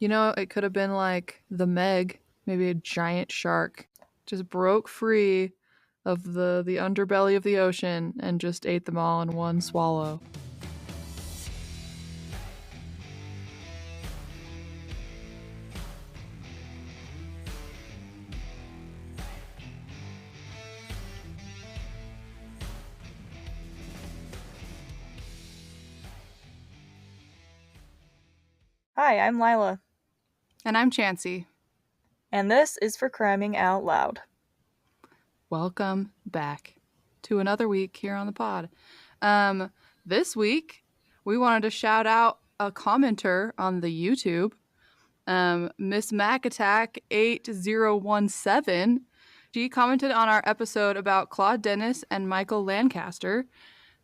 You know, it could have been like the Meg, maybe a giant shark just broke free of the underbelly of the ocean and just ate them all in one swallow. Hi, I'm Lila, And I'm Chansey. and this is for Criming Out Loud. Welcome back to another week here on the pod. This week, we wanted to shout out a commenter on the YouTube, Miss Mac Attack 8017. She commented on our episode about Claude Dennis and Michael Lancaster.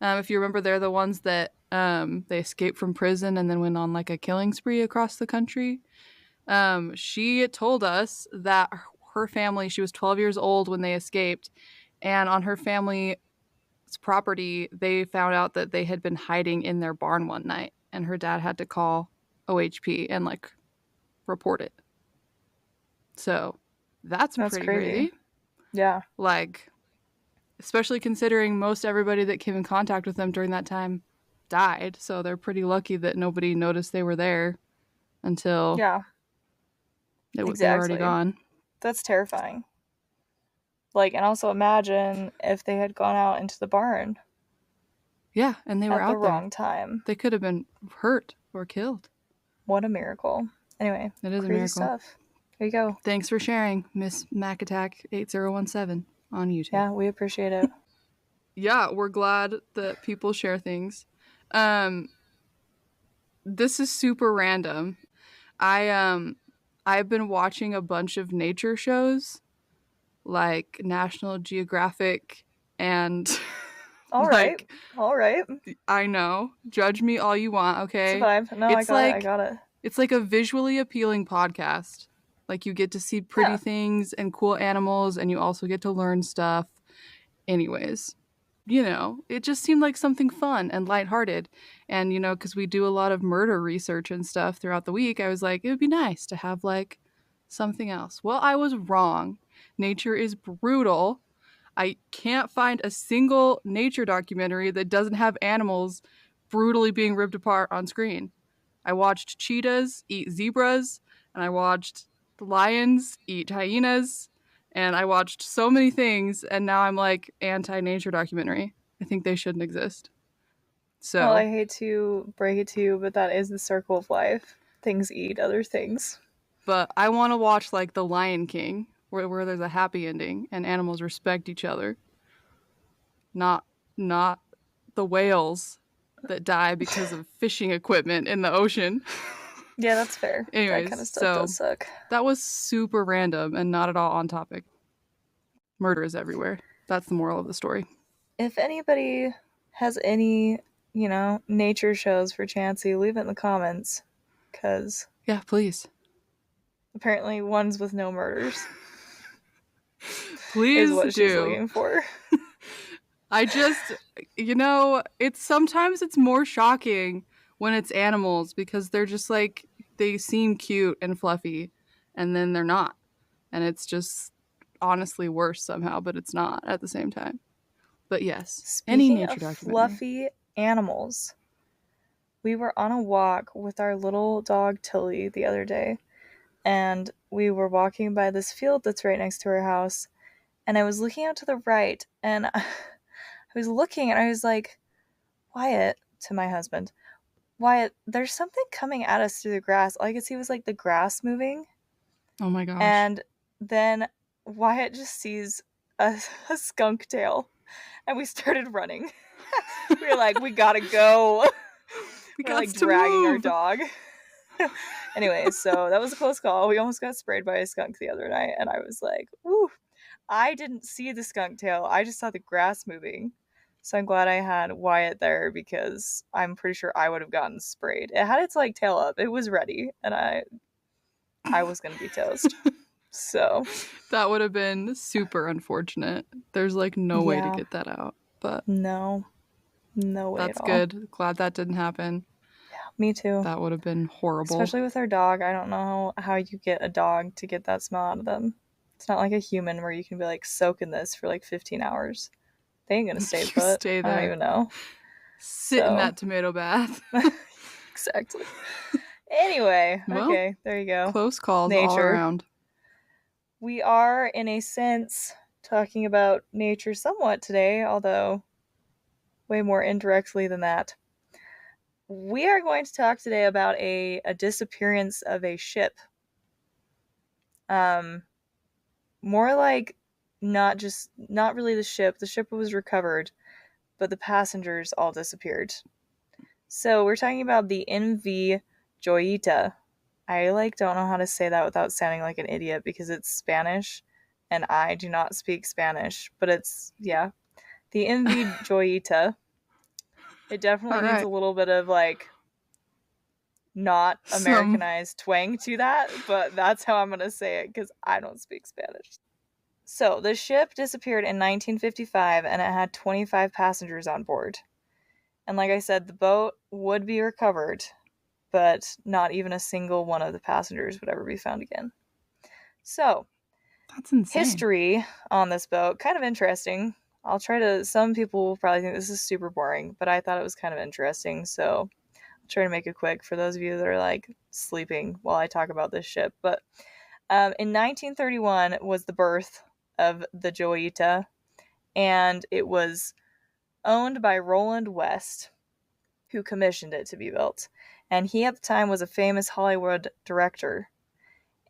If you remember, they're the ones that they escaped from prison and then went on like a killing spree across the country. She told us that her family, she was 12 years old when they escaped, and on her family's property, they found out that they had been hiding in their barn one night, and her dad had to call OHP and like report it. So that's pretty crazy. Yeah. Like, especially considering most everybody that came in contact with them during that time died. So they're pretty lucky that nobody noticed they were there until they were already gone. That's terrifying. Like, and also imagine if they had gone out into the barn. Yeah, and they were out at the wrong time. They could have been hurt or killed. What a miracle. Anyway, it is crazy a miracle stuff. There you go. Thanks for sharing, Miss Mac Attack 8017 on YouTube. Yeah, we appreciate it. Yeah, we're glad that people share things. This is super random. I've been watching a bunch of nature shows like National Geographic and all right. I know. Judge me all you want, okay? Survive. No, I got it. It's like a visually appealing podcast. Like you get to see pretty things and cool animals, and you also get to learn stuff. Anyways, you know, it just seemed like something fun and lighthearted. And, you know, because we do a lot of murder research and stuff throughout the week, I was like, it would be nice to have like something else. Well, I was wrong. Nature is brutal. I can't find a single nature documentary that doesn't have animals brutally being ripped apart on screen. I watched cheetahs eat zebras, and I watched lions eat hyenas, and I watched so many things, and now I'm like anti-nature documentary. I think they shouldn't exist. So, well, I hate to break it to you, but that is the circle of life. Things eat other things. But I want to watch like The Lion King, where there's a happy ending and animals respect each other. Not the whales that die because of fishing equipment in the ocean. Yeah, that's fair. Anyways, that kind of stuff does suck. That was super random and not at all on topic. Murder is everywhere. That's the moral of the story. If anybody has any, nature shows for Chansey, leave it in the comments. Because... yeah, please. Apparently ones with no murders. Please is what she's looking for. I just, sometimes it's more shocking when it's animals because they're just like, they seem cute and fluffy and then they're not. And it's just honestly worse somehow, but it's not at the same time. But yes, Speaking any nature of documentary. Fluffy animals, we were on a walk with our little dog Tilly the other day, and we were walking by this field that's right next to our house, and I was looking out to the right, and I was looking, and I was like, Wyatt, to my husband, Wyatt, there's something coming at us through the grass. All I could see was like the grass moving. Oh my gosh. And then Wyatt just sees a skunk tail, and we started running. We were like, we gotta go. We're like dragging our dog. Anyway, so that was a close call. We almost got sprayed by a skunk the other night, and I was like, ooh. I didn't see the skunk tail. I just saw the grass moving. So I'm glad I had Wyatt there because I'm pretty sure I would have gotten sprayed. It had its like tail up. It was ready, and I was gonna be toast. So that would have been super unfortunate. There's like no way to get that out. But no way. That's good. Glad that didn't happen. Yeah. Me too. That would have been horrible. Especially with our dog. I don't know how you get a dog to get that smell out of them. It's not like a human where you can be like, soak in this for like 15 hours. They ain't gonna stay You put. stay I don't there. even know. Sit in that tomato bath. Exactly. Anyway, Well, okay, there you go. close calls all Nature. around. We are, in a sense, talking about nature somewhat today, although way more indirectly than that. We are going to talk today about a disappearance of a ship. More like not really the ship. The ship was recovered, but the passengers all disappeared. So we're talking about the MV Joyita. I don't know how to say that without sounding like an idiot because it's Spanish and I do not speak Spanish, but it's the MV Joyita. It definitely All needs a right. little bit of not Americanized twang to that, but that's how I'm going to say it because I don't speak Spanish. So, the ship disappeared in 1955 and it had 25 passengers on board. And like I said, the boat would be recovered, but not even a single one of the passengers would ever be found again. So, that's insane. History on this boat, kind of interesting. Some people will probably think this is super boring, but I thought it was kind of interesting, so I'll try to make it quick for those of you that are sleeping while I talk about this ship. But in 1931 was the birth of the Joyita, and it was owned by Roland West, who commissioned it to be built. And he at the time was a famous Hollywood director.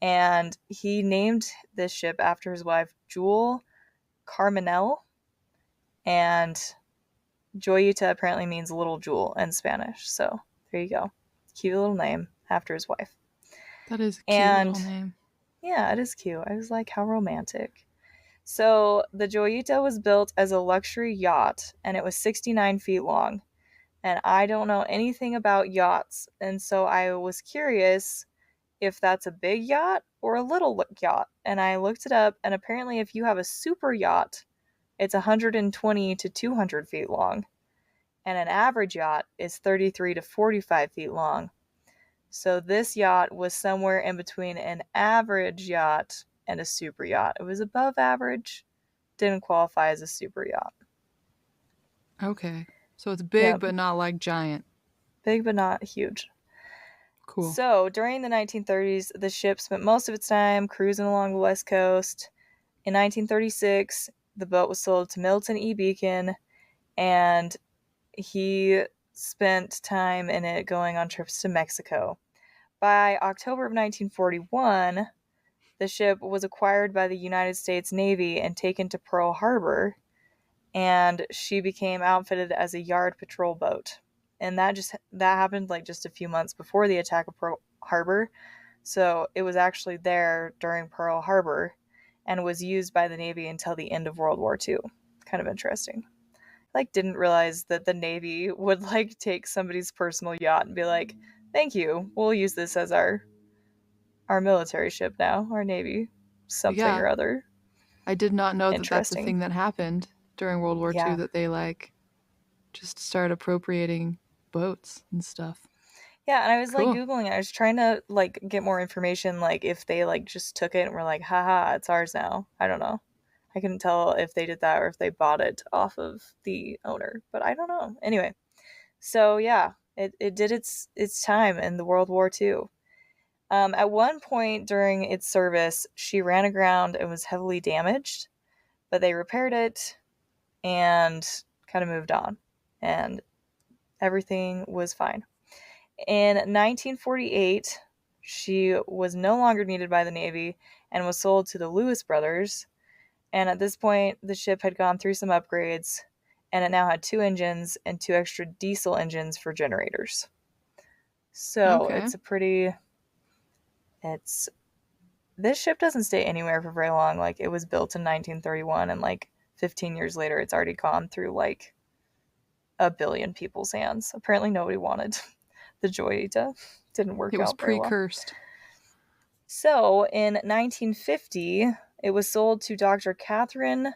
And he named this ship after his wife, Jewel Carmenel. And Joyita apparently means little jewel in Spanish. So there you go. Cute little name after his wife. That is a cute little name. Yeah, it is cute. I was like, how romantic. So the Joyita was built as a luxury yacht, and it was 69 feet long. And I don't know anything about yachts, and so I was curious if that's a big yacht or a little yacht. And I looked it up, and apparently if you have a super yacht, it's 120 to 200 feet long. And an average yacht is 33 to 45 feet long. So this yacht was somewhere in between an average yacht and a super yacht. It was above average, didn't qualify as a super yacht. Okay. So it's big, but not giant. Big, but not huge. Cool. So during the 1930s, the ship spent most of its time cruising along the West Coast. In 1936, the boat was sold to Milton E. Beacon, and he spent time in it going on trips to Mexico. By October of 1941, the ship was acquired by the United States Navy and taken to Pearl Harbor, and she became outfitted as a yard patrol boat. And that happened just a few months before the attack of Pearl Harbor. So it was actually there during Pearl Harbor and was used by the Navy until the end of World War II. Kind of interesting. Didn't realize that the Navy would take somebody's personal yacht and be like, thank you, we'll use this as our military ship now, our Navy something or other. I did not know that that's a thing that happened during World War II, that they just started appropriating boats and stuff. Yeah, and I was Googling it. I was trying to get more information, if they just took it and were like, haha, it's ours now. I don't know. I couldn't tell if they did that or if they bought it off of the owner, but I don't know. Anyway, so yeah, it did its time in the World War II. At one point during its service, she ran aground and was heavily damaged, but they repaired it and kind of moved on, and everything was fine. In 1948, she was no longer needed by the Navy and was sold to the Lewis brothers. And at this point, the ship had gone through some upgrades, and it now had 2 engines and 2 extra diesel engines for generators. So this ship doesn't stay anywhere for very long. It was built in 1931, and 15 years later, it's already gone through a billion people's hands. Apparently nobody wanted the Joyita. Didn't work out very well. It was pre-cursed. So in 1950, it was sold to Dr. Catherine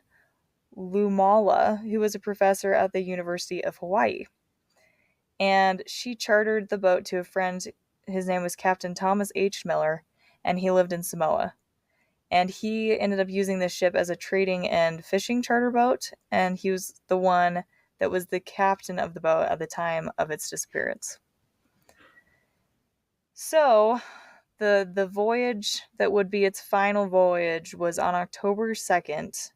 Lumala, who was a professor at the University of Hawaii. and she chartered the boat to a friend. His name was Captain Thomas H. Miller, and he lived in Samoa. And he ended up using this ship as a trading and fishing charter boat, and he was the one that was the captain of the boat at the time of its disappearance. So, the voyage that would be its final voyage was on October 2nd.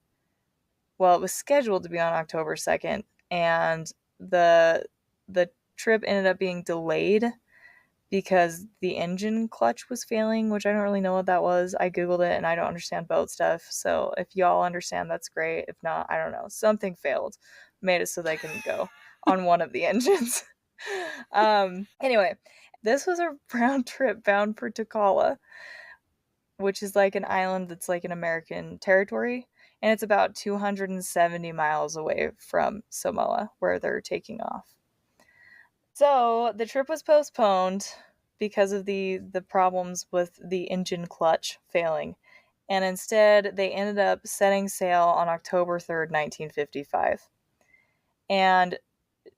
Well, it was scheduled to be on October 2nd, and the trip ended up being delayed because the engine clutch was failing, which I don't really know what that was. I Googled it and I don't understand boat stuff. So if y'all understand, that's great. If not, I don't know. Something failed, made it so they couldn't go on one of the engines. Anyway, this was a round trip bound for Tikala, which is like an island that's like an American territory. And it's about 270 miles away from Samoa, where they're taking off. So the trip was postponed because of the problems with the engine clutch failing, and instead they ended up setting sail on October 3rd, 1955. And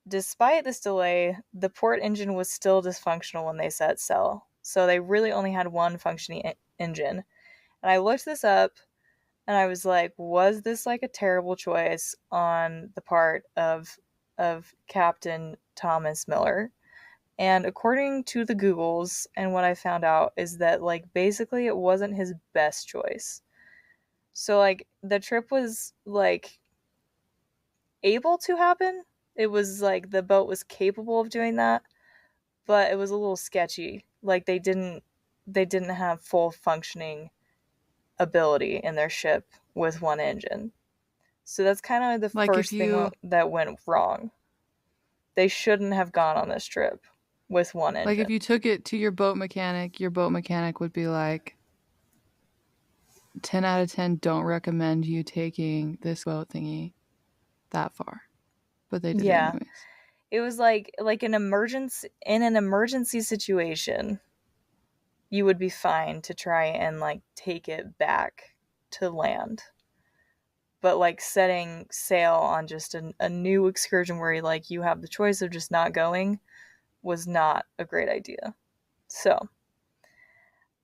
despite this delay, the port engine was still dysfunctional when they set sail. So they really only had one functioning engine. And I looked this up and I was like, was this like a terrible choice on the part of Captain Thomas Miller? And according to the Googles and what I found out is that like basically it wasn't his best choice. So like the trip was like able to happen. It was like the boat was capable of doing that, but it was a little sketchy. Like they didn't have full functioning ability in their ship with one engine. So that's kind of the Like if first thing you that went wrong. They shouldn't have gone on this trip with one like engine. if you took it to your boat mechanic would be like 10 out of 10 don't recommend you taking this boat thingy that far. But they did it Yeah. anyways. It was like an emergency situation, you would be fine to try and like take it back to land. But like setting sail on just a new excursion where like you have the choice of just not going was not a great idea. So,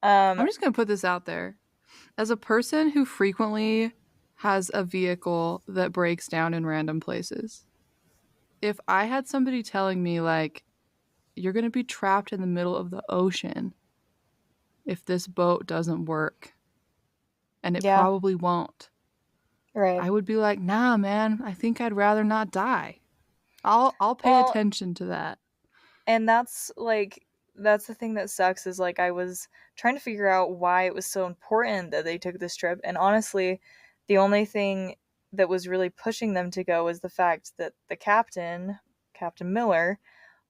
I'm just going to put this out there. As a person who frequently has a vehicle that breaks down in random places, if I had somebody telling me, like, you're going to be trapped in the middle of the ocean if this boat doesn't work, and it yeah, probably won't, right. I would be like, nah, man, I think I'd rather not die. I'll pay Well, attention to that. and that's the thing that sucks is like I was trying to figure out why it was so important that they took this trip, and honestly the only thing that was really pushing them to go was the fact that the Captain Miller,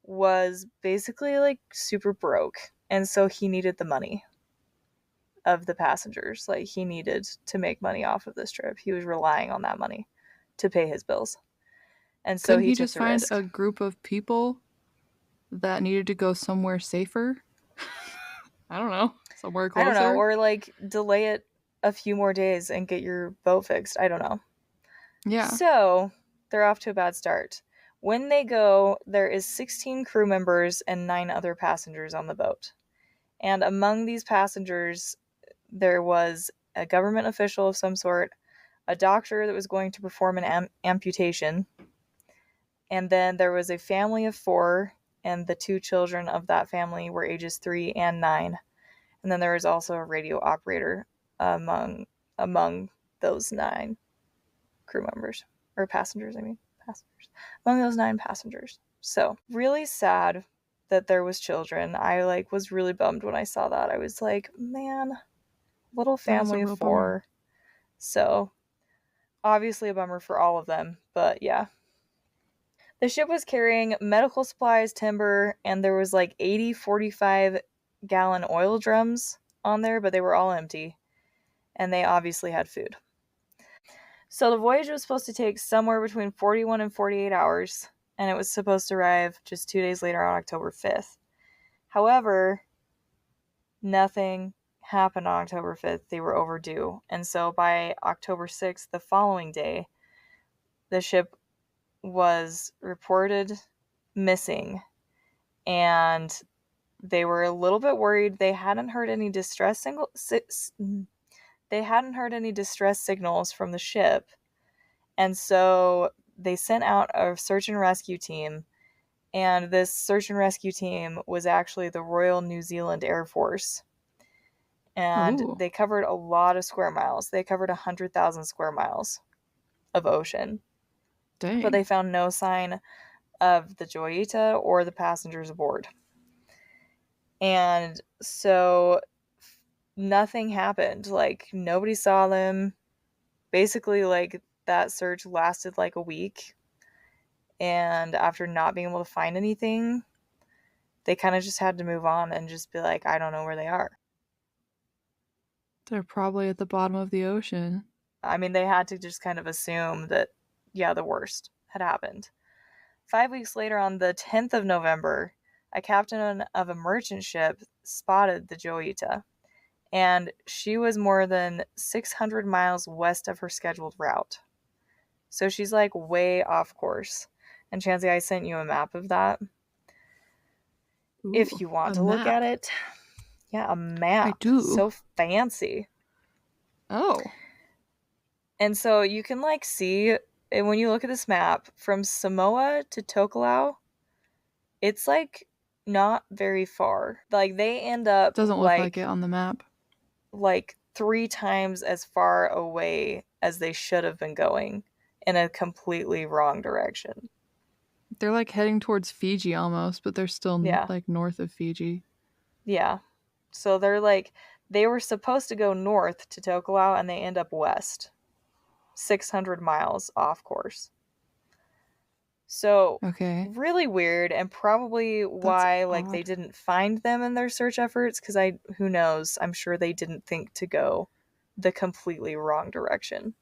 was basically like super broke, and so he needed the money of the passengers. Like he needed to make money off of this trip. He was relying on that money to pay his bills, and so Couldn't he he took just the find risk. a group of people that needed to go somewhere safer? I don't know, somewhere I don't know, closer? or like delay it a few more days and get your boat fixed. I don't know. Yeah. So they're off to a bad start. When they go, there is 16 crew members and 9 other passengers on the boat. And among these passengers, there was a government official of some sort, a doctor that was going to perform an amputation, and then there was a family of 4, and the 2 children of that family were ages 3 and 9. And then there was also a radio operator among those 9 crew members, or passengers, I mean, passengers. Among those 9 passengers. So, really sad that there was children. I like was really bummed when I saw that. I was like, man, little That is a family of real bummer. 4. So, obviously a bummer for all of them, but yeah. The ship was carrying medical supplies, timber, and there was like 80 45-gallon oil drums on there, but they were all empty, and they obviously had food. So the voyage was supposed to take somewhere between 41 and 48 hours, and it was supposed to arrive just 2 days later on October 5th. However, nothing happened on October 5th. They were overdue. And so by October 6th, the following day, the ship was reported missing and they were a little bit worried. They hadn't heard any distress signals from the ship, and so they sent out a search and rescue team. And this search and rescue team was actually the Royal New Zealand Air Force. And Ooh, they covered a lot of square miles. They covered 100,000 square miles of ocean. But dang. they found no sign of the Joyita or the passengers aboard. And so nothing happened. Like, nobody saw them. Basically, like, that search lasted like a week. And after not being able to find anything, they kind of just had to move on and just be like, I don't know where they are. They're probably at the bottom of the ocean. I mean, they had to just kind of assume that, yeah, the worst had happened. 5 weeks later, on the 10th of November, a captain of a merchant ship spotted the Joyita, and she was more than 600 miles west of her scheduled route. So she's like way off course. And Chansey, I sent you a map of that if Ooh, you want a to look at map. it. Yeah, a I map. do. So fancy. Oh, And so you can like see, and when you look at this map, from Samoa to Tokelau, it's like not very far. Like they end up doesn't look like it on the map. like 3 times as far away as they should have been going in a completely wrong direction. They're like heading towards Fiji almost, but they're still Yeah. like north of Fiji. Yeah. So they're like they were supposed to go north to Tokelau and they end up west. 600 miles off course. So Okay, really weird, and probably that's why like they odd. didn't find them in their search efforts, because I who knows, I'm sure they didn't think to go the completely wrong direction.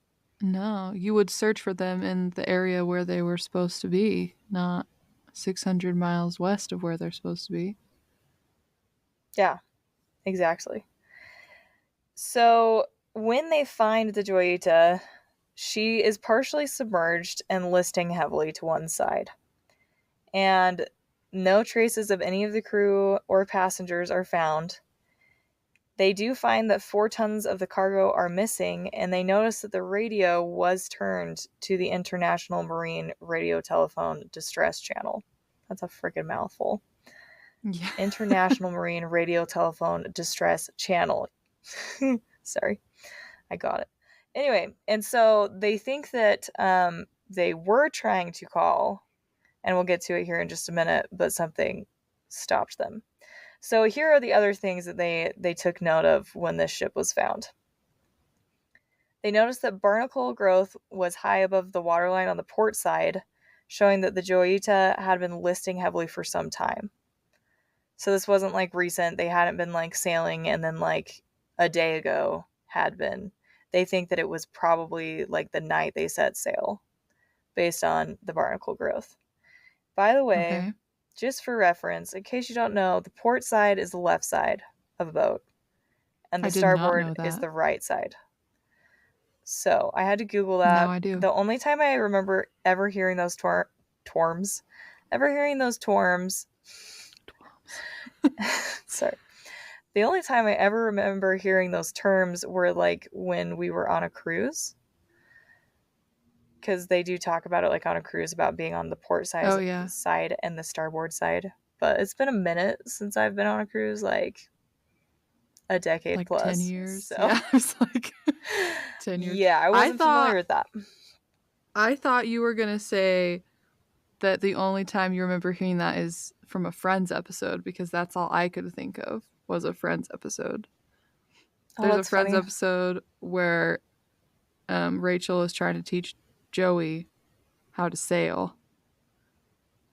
No, you would search for them in the area where they were supposed to be, not 600 miles west of where they're supposed to be. Yeah, exactly. So when they find the Joyita, she is partially submerged and listing heavily to one side, and no traces of any of the crew or passengers are found. They do find that 4 tons of the cargo are missing, and they notice that the radio was turned to the International Marine Radio Telephone Distress Channel. That's a freaking mouthful. Yeah. International Marine Radio Telephone Distress Channel. Sorry, I got it. Anyway, and so they think that they were trying to call, and we'll get to it here in just a minute, but something stopped them. So here are the other things that they took note of when this ship was found. They noticed that barnacle growth was high above the waterline on the port side, showing that the Joyita had been listing heavily for some time. So this wasn't like recent. They hadn't been like sailing and then like a day ago had been. They think that it was probably like the night they set sail based on the barnacle growth. By the way, Okay. just for reference, in case you don't know, the port side is the left side of a boat, and I the did not starboard know is that. the right side. So I had to Google Now that. I do. The only time I remember ever hearing those torms, sorry. The only time I ever remember hearing those terms were like when we were on a cruise, because they do talk about it like on a cruise about being on the port Oh, yeah. side and the starboard side. But it's been a minute since I've been on a cruise, like a decade Like 10 plus. years. So Yeah, it's like 10 years. yeah, I I wasn't familiar thought with that. I thought you were going to say that the only time you remember hearing that is from a Friends episode because that's all I could think of was a Friends episode. Oh, There's a that's Friends funny. episode where Rachel is trying to teach Joey how to sail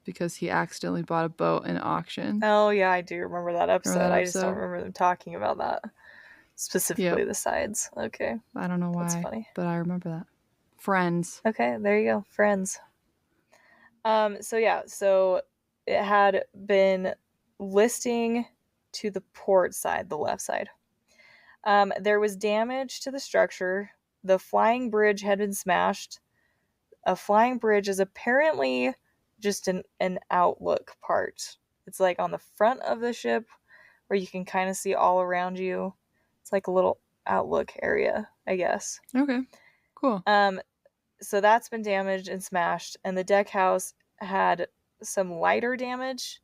because he accidentally bought a boat in auction. Oh yeah, I do remember that Remember episode. that I just don't episode? remember them talking about that. Yep. Specifically the sides. Okay. I don't know That's why, funny. but I remember that. Friends. Okay, there you go. Friends. So yeah, so it had been listing to the port side, the left side. There was damage to the structure. The flying bridge had been smashed. A flying bridge is apparently just an outlook part, It's like on the front of the ship where you can kind of see all around you. It's like a little outlook area, I guess. Okay. Cool. So that's been damaged and smashed, and the deck house had some lighter damage,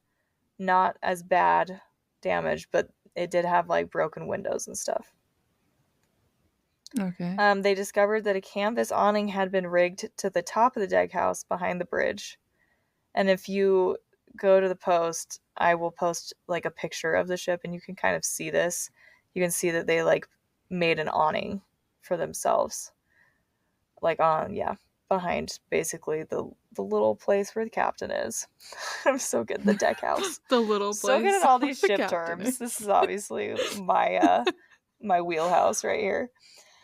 not as bad damage, but it did have like broken windows and stuff. Okay. They discovered that a canvas awning had been rigged to the top of the deck house behind the bridge. And if you go to the post, I will post like a picture of the ship and you can kind of see this. You can see that they like made an awning for themselves. Like behind basically the little place where the captain is. I'm so good at the deck house. The little So place good at all where these the ship captain terms. is. This is obviously my wheelhouse right here.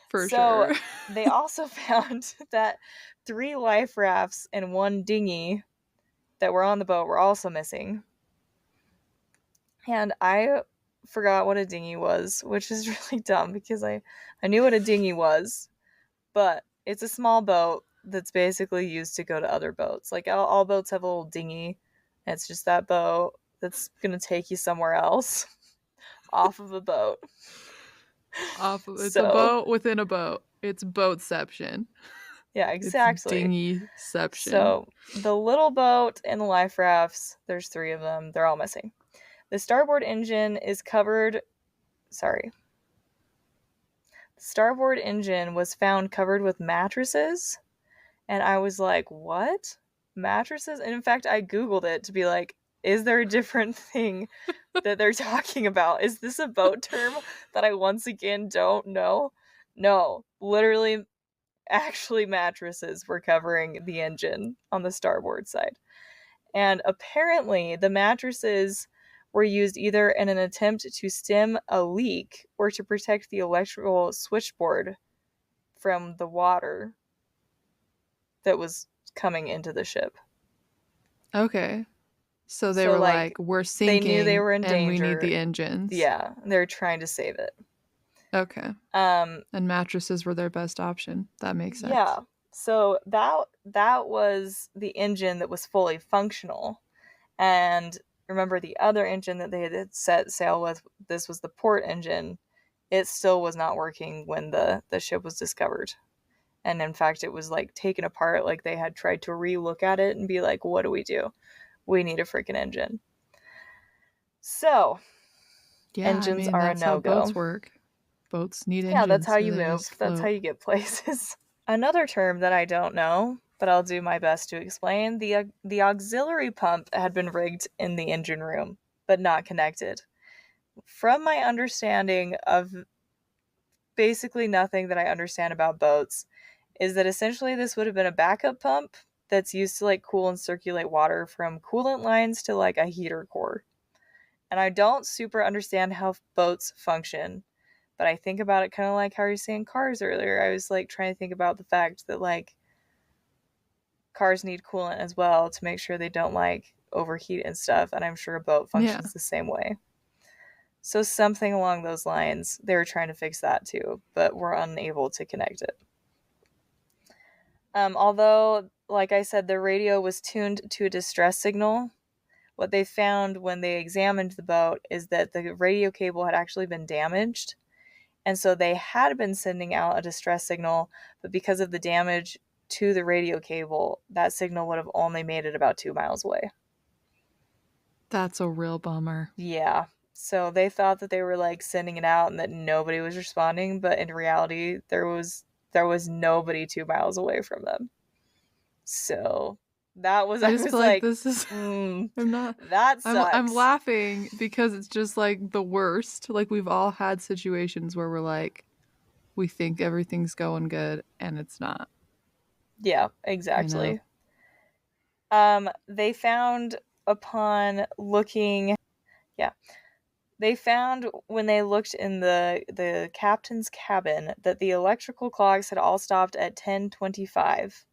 For So sure. they also found that 3 life rafts and 1 dinghy that were on the boat were also missing. And I forgot what a dinghy was, which is really dumb because I knew what a dinghy was, but it's a small boat that's basically used to go to other boats. Like all boats have a little dinghy, and it's just that boat that's going to take you somewhere else off of a boat. It's a So, boat within a boat. It's boatception. yeah, It's exactly. dinghyception. So, the little boat and the life rafts, there's 3 of them, they're all missing. The starboard engine is covered. Sorry. The starboard engine was found covered with mattresses. And I was like, what? Mattresses? And in fact, I Googled it to be like, is there a different thing that they're talking about? Is this a boat term that I once again don't know? No, literally, actually, mattresses were covering the engine on the starboard side. And apparently, the mattresses were used either in an attempt to stem a leak or to protect the electrical switchboard from the water that was coming into the ship. Okay. So they So, were like, like, we're they knew they sinking were in and we need danger. the engines. Yeah, they're trying to save it. Okay. Um, And mattresses were their best option. That makes sense. yeah. So that was the engine that was fully functional. And remember the other engine that they had set sail with, this was the port engine. It still was not working when the ship was discovered. And in fact, it was like taken apart. Like they had tried to re-look at it and be like, what do? We need a freaking engine. So, Yeah, I engines mean, are a that's how no-go. boats work. Boats need Yeah, that's engines how or you they move. just That's how float. you get places. Another term that I don't know, but I'll do my best to explain, the auxiliary pump had been rigged in the engine room, but not connected. From my understanding of basically nothing that I understand about boats, is that essentially this would have been a backup pump that's used to like cool and circulate water from coolant lines to like a heater core. And I don't super understand how boats function, but I think about it kind of like how you were saying cars earlier. I was like trying to think about the fact that like cars need coolant as well to make sure they don't like overheat and stuff, and I'm sure a boat Yeah. functions the same way. So something along those lines, they were trying to fix that too, but were unable to connect it. Although, like I said, the radio was tuned to a distress signal. What they found when they examined the boat is that the radio cable had actually been damaged. And so they had been sending out a distress signal, but because of the damage to the radio cable, that signal would have only made it about 2 miles away. That's a real bummer. Yeah. So they thought that they were like sending it out and that nobody was responding, but in reality, there was nobody 2 miles away from them. So that was, I I just was feel like like, this is I'm not that I'm sucks. laughing because it's just like the worst. Like we've all had situations where we're like we think everything's going good and it's not, Yeah, you know. exactly. They found upon looking, yeah, they found when they looked in the captain's cabin that the electrical clocks had all stopped at 10:25.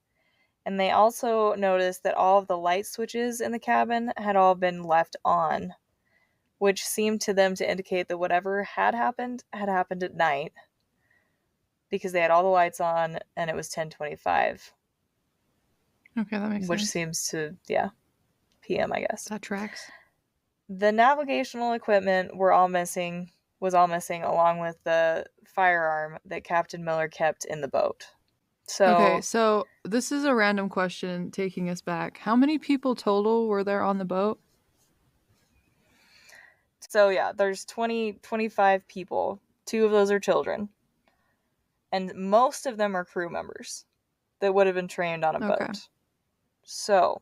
And they also noticed that all of the light switches in the cabin had all been left on, which seemed to them to indicate that whatever had happened at night because they had all the lights on and it was 10:25, Okay, that makes which sense. seems to, yeah, PM, I guess. That tracks. The navigational equipment was all missing, along with the firearm that Captain Miller kept in the boat. Okay, So, so this is a random question taking us back. How many people total were there on the boat? yeah, there's 25 people. 2 of those are children. And most of them are crew members that would have been trained on a Okay. boat. So,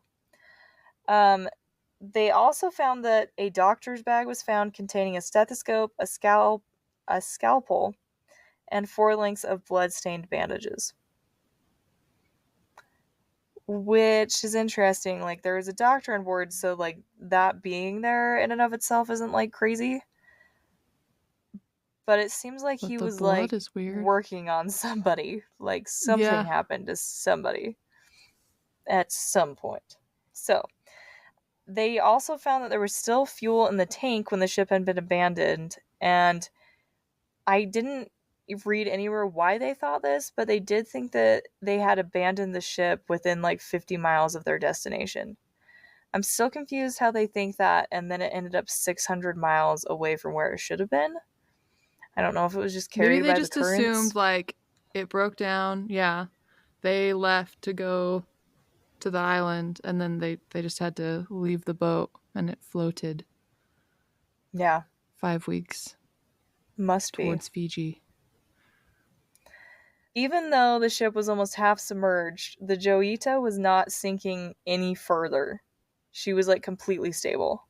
they also found that a doctor's bag was found containing a stethoscope, a scalpel, and 4 lengths of blood-stained bandages. Which is interesting. Like, there was a doctor on board, so, like, that being there in and of itself isn't, like, crazy. But it seems like But he the was, blood like, is weird. working on somebody. Like, something Yeah. happened to somebody at some point. So, they also found that there was still fuel in the tank when the ship had been abandoned, and I didn't read anywhere why they thought this, but they did think that they had abandoned the ship within like 50 miles of their destination. I'm still confused how they think that, and then it ended up 600 miles away from where it should have been. I don't know if it was just Maybe carried they by the just assumed currents. like it broke down. Yeah. They left to go to the island and then they just had to leave the boat and it floated Yeah, 5 weeks must be. towards Fiji. Even though the ship was almost half submerged, the Joyita was not sinking any further. She was like completely stable.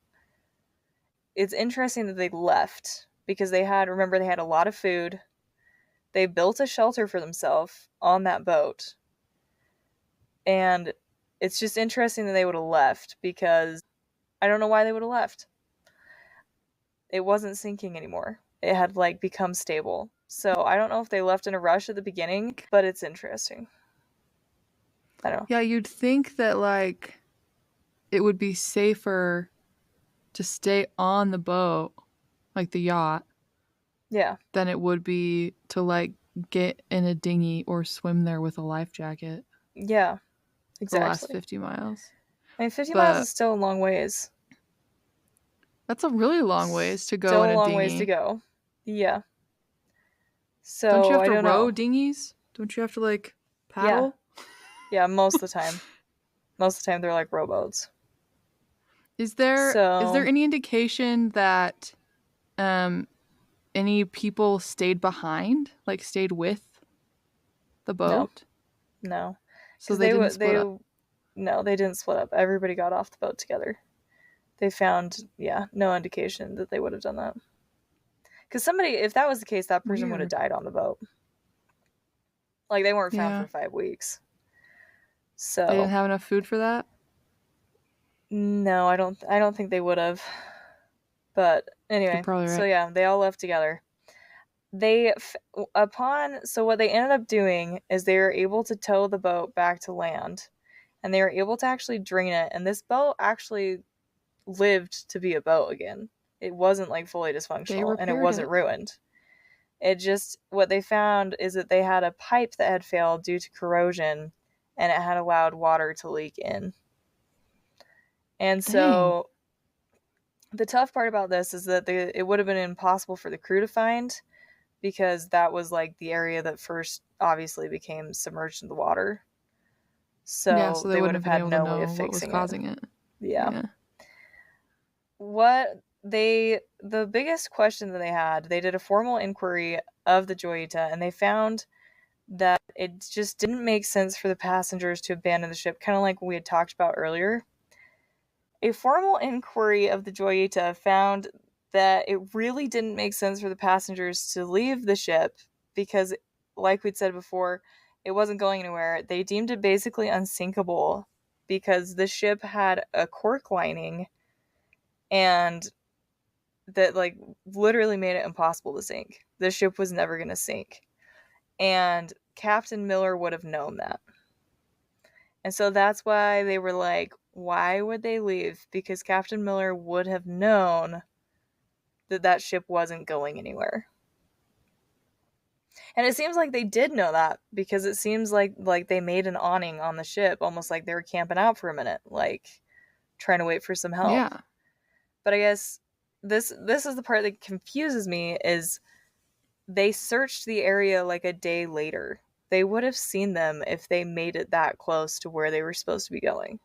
It's interesting that they left because remember, they had a lot of food. They built a shelter for themselves on that boat. And it's just interesting that they would have left because I don't know why they would have left. It wasn't sinking anymore. It had like become stable. So I don't know if they left in a rush at the beginning, but it's interesting. I don't know. Yeah, you'd think that like it would be safer to stay on the boat, like the yacht, Yeah. than it would be to like get in a dinghy or swim there with a life jacket Yeah, the last exactly. 50 miles. I mean, 50 miles is But still a long ways. that's a really long ways to go Still in a a long ways to dinghy. go. Yeah. Don't you So have I to don't row know. dinghies? Don't you have to like Yeah. paddle? Yeah, most of the time. Most of the time they're like rowboats. Is there So, any indication that um any people stayed behind, like stayed with the no. boat? No. So Cuz they they didn't would split they up. no, they didn't split up. Everybody got off the boat together. They found, yeah, no indication that they would have done that. Cuz somebody, if that was the case, that person would have Weird. died on the boat. Like, they weren't found Yeah. for 5 weeks. They didn't So, have enough food for that? no, I don't think they would have. But You're anyway, probably so right. yeah, they all left together. So what they ended up doing is they were able to tow the boat back to land, and they were able to actually drain it, and this boat actually lived to be a boat again. It wasn't like fully They dysfunctional, and it repaired wasn't it. ruined. It just, what they found is that they had a pipe that had failed due to corrosion, and it had allowed water to leak in. And Dang. so the tough part about this is that it would have been impossible for the crew to find, because that was like the area that first obviously became submerged in the water. Yeah, So so they they would wouldn't have have been had able to no way know of what was fixing it. causing it. Yeah. Yeah. The biggest question that they did a formal inquiry of the Joyita, and they found that it just didn't make sense for the passengers to abandon the ship, kind of like we had talked about earlier. A formal inquiry of the Joyita found that it really didn't make sense for the passengers to leave the ship because, like we'd said before, it wasn't going anywhere. They deemed it basically unsinkable because the ship had a cork lining, and that, like, literally made it impossible to sink. The ship was never going to sink. And Captain Miller would have known that. And so that's why they were like, why would they leave? Because Captain Miller would have known that that ship wasn't going anywhere. And it seems like they did know that, because it seems like they made an awning on the ship, almost like they were camping out for a minute, like trying to wait for some help. Yeah. But I guess this is the part that confuses me is they searched the area like a day later. They would have seen them if they made it that close to where they were supposed to be going.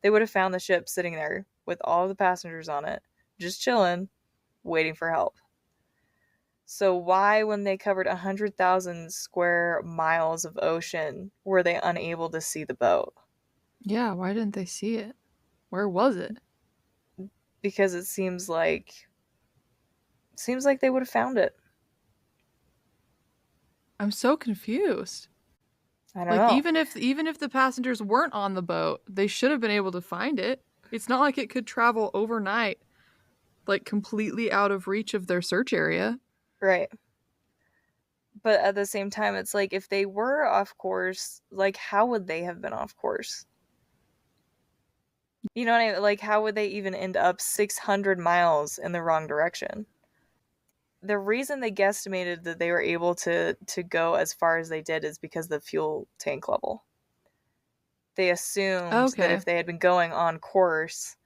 They would have found the ship sitting there with all the passengers on it, just chilling, waiting for help. So why, when they covered 100,000 square miles of ocean, were they unable to see the boat? Yeah, why didn't they see it? Where was it? Because it seems like they would have found it. I'm so confused. I don't Like know. even if the passengers weren't on the boat, they should have been able to find it. It's not like it could travel overnight, like completely out of reach of their search area. Right. But at the same time, it's like if they were off course, like how would they have been off course? You know what I mean? Like how would they even end up 600 miles in the wrong direction? The reason they guesstimated that they were able to go as far as they did is because of the fuel tank level. They assumed that Okay. if they had been going on course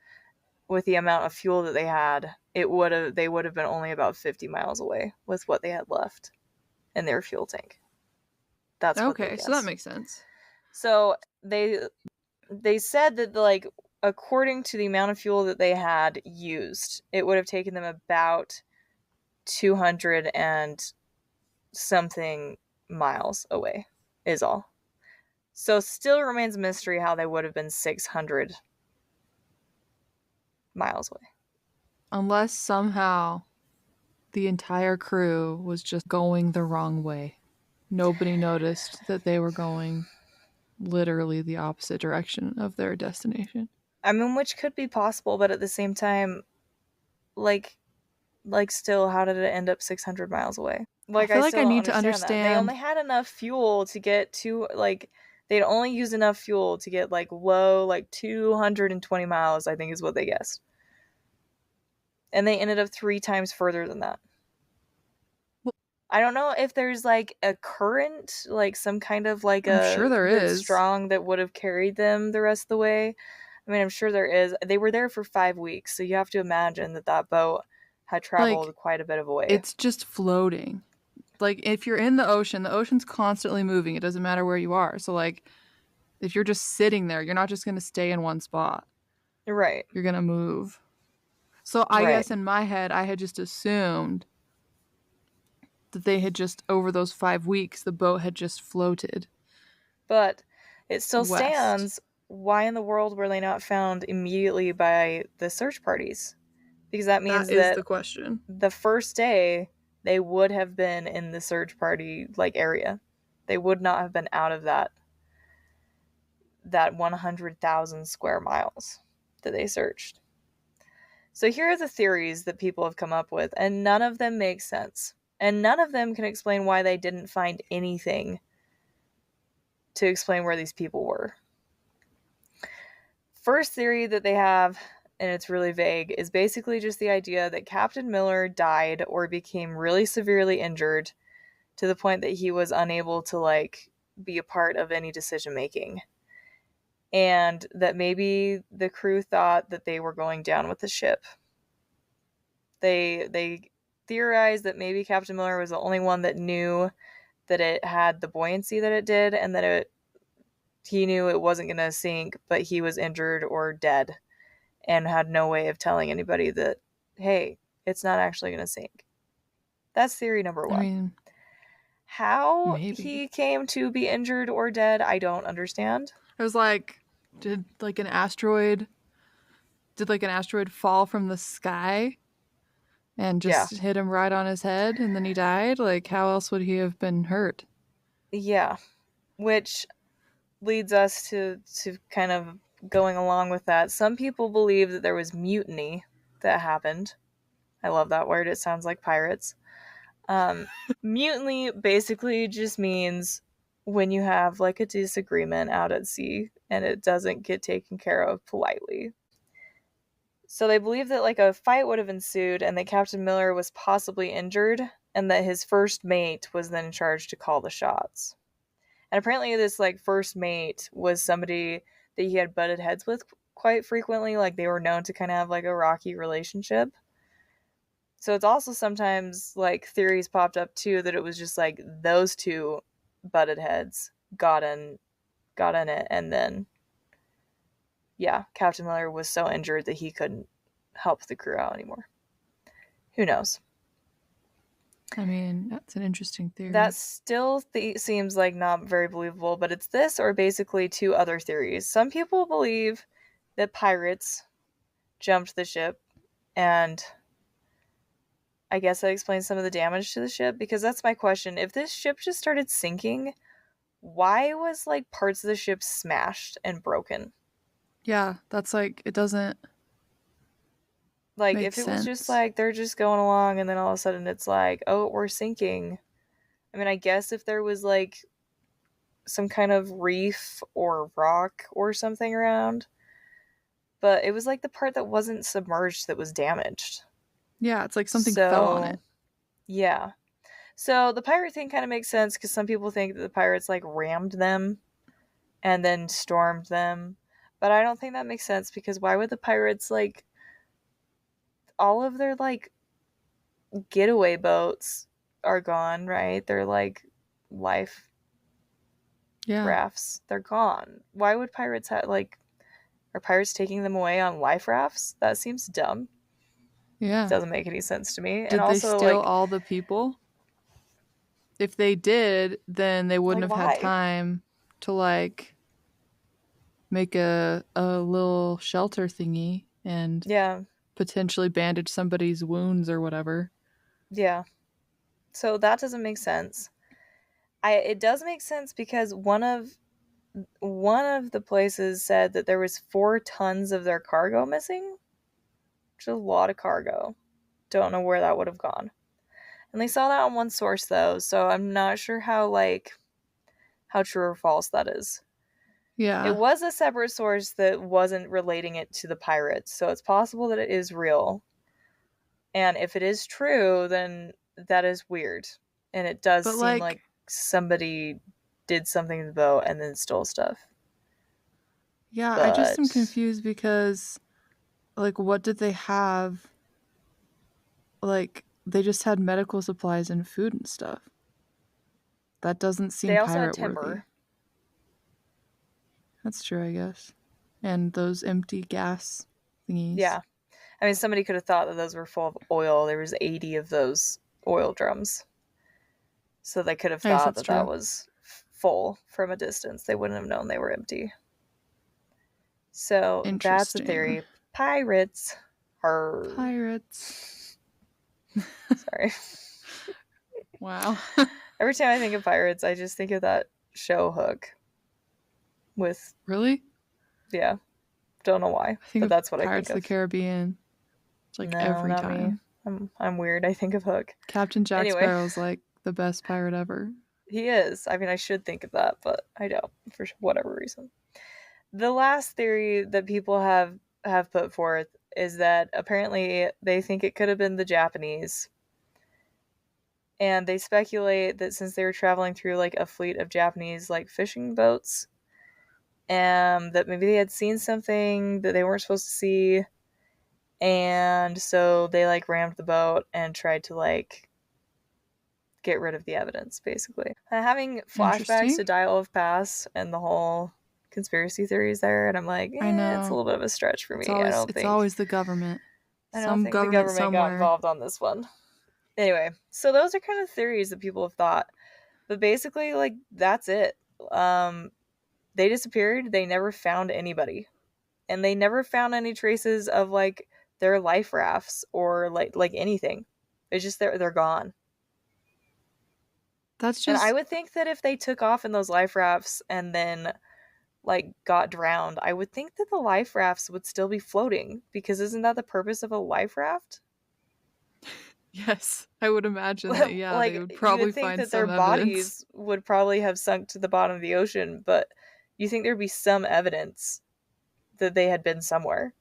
with the amount of fuel that they had, they would have been only about 50 miles away with what they had left in their fuel tank. That's what they Okay, so that guessed. makes sense. So they said that like according to the amount of fuel that they had used, it would have taken them about 200 and something miles away is all. So still remains a mystery how they would have been 600 miles away. Unless somehow the entire crew was just going the wrong way. Nobody noticed that they were going literally the opposite direction of their destination. I mean, which could be possible, but at the same time, like still, how did it end up 600 miles away? I Like, I feel like still I don't need to understand that. They only understand, had enough fuel to get to, like, they'd only used enough fuel to get, like, low, like, 220 miles, I think is what they guessed. And they ended up 3 times further than that. I don't know if there's, like, a current, like, some kind of, like, I'm sure there that's is. strong that would have carried them the rest of the way. I mean, I'm sure there is. They were there for 5 weeks, so you have to imagine that that boat had Like, traveled quite a bit of a way. it's just floating. Like, if you're in the ocean's constantly moving. It doesn't matter where you are. So, like, if you're just sitting there, you're not just going to stay in one spot. Right, You're going to move. So, I right. guess in my head, I had just assumed that they had just, over those 5 weeks, the boat had just floated But it still west. stands. Why in the world were they not found immediately by the search parties? Because that That means is that the question. the first day they would have been in the search party like area. They would not have been out of that 100,000 square miles that they searched. So here are the theories that people have come up with, and none of them make sense. And none of them can explain why they didn't find anything to explain where these people were. First theory that they have, and it's really vague, is basically just the idea that Captain Miller died or became really severely injured to the point that he was unable to like be a part of any decision making. And that maybe the crew thought that they were going down with the ship. They theorized that maybe Captain Miller was the only one that knew that it had the buoyancy that it did and that he knew it wasn't going to sink, but he was injured or dead and had no way of telling anybody that, hey, it's not actually going to sink. That's theory number I one. mean, How maybe. he came to be injured or dead, I don't understand. I was like, did like an asteroid did like an asteroid fall from the sky and Yeah. just hit him right on his head and then he died? Like, how else would he have been hurt? Yeah. Which leads us to kind of going along with that. Some people believe that there was mutiny that happened. I love that word. It sounds like pirates. Um, Mutiny basically just means when you have like a disagreement out at sea and it doesn't get taken care of politely. So they believe that like a fight would have ensued and that Captain Miller was possibly injured and that his first mate was then charged to call the shots. And apparently this like first mate was somebody that he had butted heads with quite frequently. Like, they were known to kind of have like a rocky relationship. So it's also sometimes like theories popped up too that it was just like those two butted heads got in it, and then yeah, Captain Miller was so injured that he couldn't help the crew out anymore. Who knows? I mean, that's an interesting That theory. still seems like not very believable, but it's this or basically two other theories. Some people believe that pirates jumped the ship, and I guess that explains some of the damage to the ship, because that's my question. If this ship just started sinking, why was like parts of the ship smashed and broken? Yeah, that's like, it doesn't Like, make if it was just sense. like they're just going along and then all of a sudden it's like, oh, we're sinking. I mean, I guess if there was like some kind of reef or rock or something around, but it was like the part that wasn't submerged that was damaged. Yeah, it's like something fell on So, it. yeah. So the pirate thing kind of makes sense because some people think that the pirates like rammed them and then stormed them. But I don't think that makes sense, because why would the pirates like all of their like getaway boats are gone, right? They're like life Yeah. rafts. They're gone. Why would pirates have like are pirates taking them away on life rafts? That seems dumb. Yeah. Doesn't make any sense to me. And Did they also steal like all the people? If they did, then they wouldn't have had why? time to like make a little shelter thingy and Yeah. potentially bandage somebody's wounds or whatever. Yeah. So that doesn't make sense. I it does make sense because one of the places said that there was 4 tons of their cargo missing, which is a lot of cargo. Don't know where that would have gone. And they saw that on one source though, so I'm not sure how true or false that is. It Yeah. was a separate source that wasn't relating it to the pirates, so it's possible that it is real. And if it is true, then that is weird. And it does But seem like like, somebody did something to the boat and then stole stuff. yeah, I just am But confused because like what did they have? Like they just had medical supplies and food and stuff. That doesn't they seem also had pirate worthy. timber. That's true, I guess. And those empty gas thingies. Yeah. I mean, somebody could have thought that those were full of oil. There was 80 of those oil drums. So they could have I guess thought that's that that true. was full from a distance. They wouldn't have known they were empty. So that's a Interesting. theory. Pirates are. Pirates. Sorry. Wow. Every time I think of pirates, I just think of that show Hook. With, Really? yeah, don't know why, I think but of that's what I think Pirates of the of. Caribbean. It's like No, every not me. time. I'm weird. I think of Hook. Captain Jack Anyway, Sparrow's like the best pirate ever. he is. I mean, I should think of that, but I don't for whatever reason. The last theory that people have put forth is that apparently they think it could have been the Japanese, and they speculate that since they were traveling through like a fleet of Japanese like fishing boats, that maybe they had seen something that they weren't supposed to see, and so they like rammed the boat and tried to like get rid of the evidence, basically. Having flashbacks Interesting. to Dial of Pass and the whole conspiracy theories there, and I'm like, I it's a know. little bit of a stretch for It's me. always it's always the government. I don't Some think the government government got somewhere. involved on this one. Anyway, so those are kind of theories that people have thought, but basically, like that's it. Um, they disappeared. They never found anybody, and they never found any traces of like their life rafts or like anything. It's just they're gone. That's And I just would think that if they took off in those life rafts and then like got drowned, I would think that the life rafts would still be floating, because isn't that the purpose of a life raft? yes. I would imagine that yeah, they Like would you probably would think find that their some evidence. bodies would probably have sunk to the bottom of the ocean, but you think there'd be some evidence that they had been somewhere.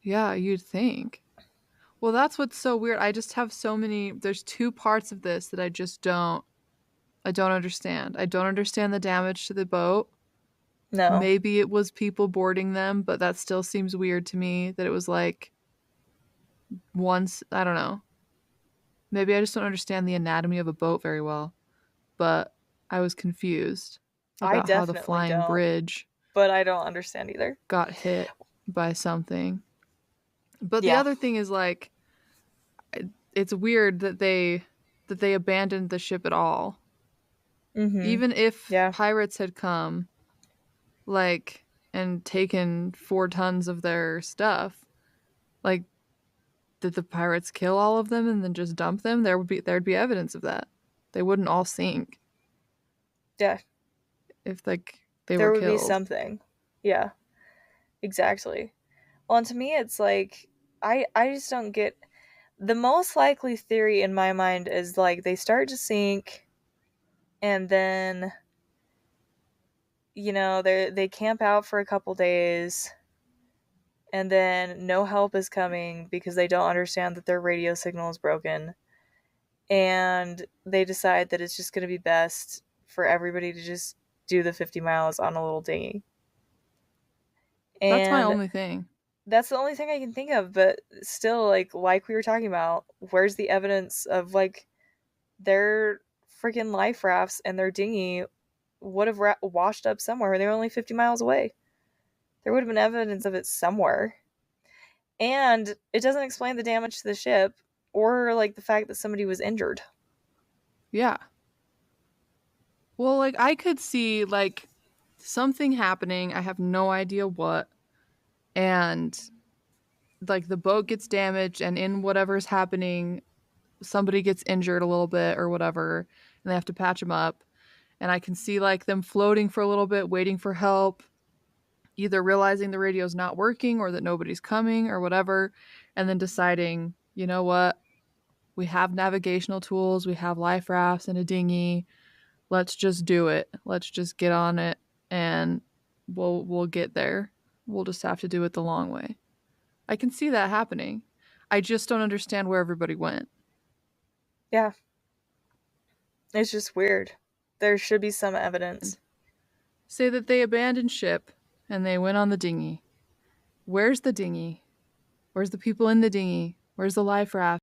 Yeah, you'd think. Well, that's what's so weird. I just have so many there's two parts of this that I don't understand. I don't understand the damage to the boat. No. Maybe it was people boarding them, but that still seems weird to me that it was like once, I don't know. Maybe I just don't understand the anatomy of a boat very well, but I was confused I about how the definitely flying don't, bridge but I don't understand either. got hit by something. But the Yeah. other thing is like it's weird that they abandoned the ship at all. Mhm. Even if Yeah. pirates had come like and taken 4 tons of their stuff, like did the pirates kill all of them and then just dump them? There'd be evidence of that. They wouldn't all sink Yeah. if like they were There would be killed. something. Yeah. Exactly. Well, and to me it's like I just don't get the most likely theory in my mind is like they start to sink and then they camp out for a couple days and then no help is coming because they don't understand that their radio signal is broken, and they decide that it's just going to be best for everybody to just do the 50 miles on a little dinghy. That's my And only thing. that's the only thing I can think of, but still, like we were talking about, where's the evidence of like their freaking life rafts and their dinghy would have washed up somewhere? They were only 50 miles away. There would have been evidence of it somewhere. And it doesn't explain the damage to the ship or like the fact that somebody was injured. Yeah. Well, like I could see like something happening, I have no idea what, and like the boat gets damaged and in whatever's happening somebody gets injured a little bit or whatever and they have to patch them up, and I can see like them floating for a little bit waiting for help, either realizing the radio's not working or that nobody's coming or whatever, and then deciding, you know what, we have navigational tools, we have life rafts and a dinghy, let's just do it, let's just get on it, and we'll get there, we'll just have to do it the long way. I can see that happening. I just don't understand where everybody went. Yeah, it's just weird. There should be some evidence. Say that they abandoned ship and they went on the dinghy. Where's the dinghy? Where's the people in the dinghy? Where's the life raft?